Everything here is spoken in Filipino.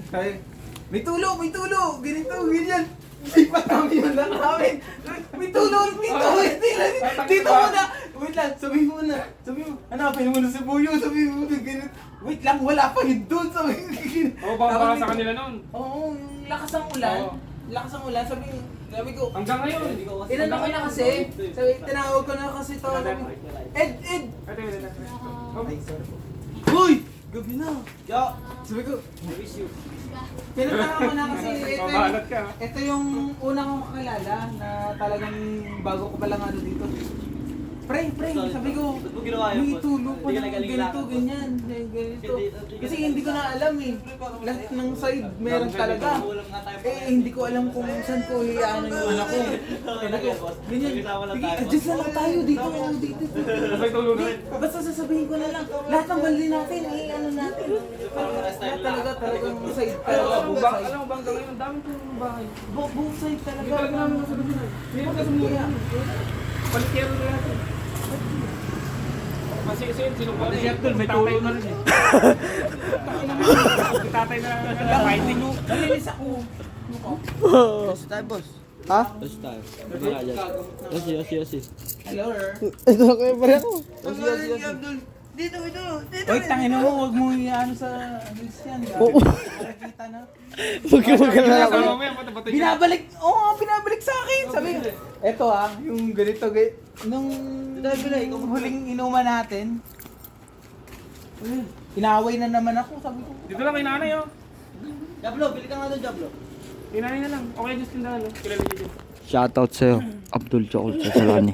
Sabi, may tulo, ganito, ganyan. Sipat namin yung lang namin. May tulo, dito muna. Wait lang, sabi mo, hanapin mo na si Buyo, sabi mo, ganito. Wait lang, wala pa yun doon, sabi mo. Oo, baka sa kanila noon. Oo, yung lakas ng ulan. Lakas ng ulan, sabi ko, Hanggang ngayon. inano ko na kasi, sabi, tinawag ko na kasi to. Ed! Ay, sorry po. Uy! Gabi na. Sabi ko, pinuntahan ko na kasi Mabalat ka. ito yung una kong kakilala na talagang bago ko palang ano dito. Pre, sabi ko, may tulo pa ng ganito, ganyan, ganito. Kasi hindi ko na alam eh. Lahat ng side meron talaga. Eh, hindi ko alam kung saan ko hiyaano yung anak ko. Ganyan, sige, adjust na lang tayo dito. May tulo na. Basta sasabihin ko na lang, lahat ng bali natin, ano natin. Lahat talagang side talaga, buong side. Alam mo ba hanggang ngayon, ang daming tulong ng bahay. Buong side talaga. Hindi talaga namin masagot yun. Hindi pa kasi muna. Palikero na natin. Kasi sino ba? Si Abdul, may tulo na rin eh. Tatay na fighting mo. Nalinis ako. Yes tayo, boss. Ha? Yes tayo. Yosi. Hello, Ito na kayo pare ako. Dito. Wait, tangin mo, huwag mo ano sa alis yan. Oo. Nakikita na. Huwag ka magkalala ako. Binabalik sa akin. Sabi, eto yung ganito, nung huling inuman natin, inaway na naman ako, sabi ko. Dito lang kay nanay oh. Jablo, bili ka nga doon, Jablo. Kay nanay na lang. Okay, just tindahan. Kilala niyo dyan. Shoutout sa'yo, Abdul Chokol sa Salani.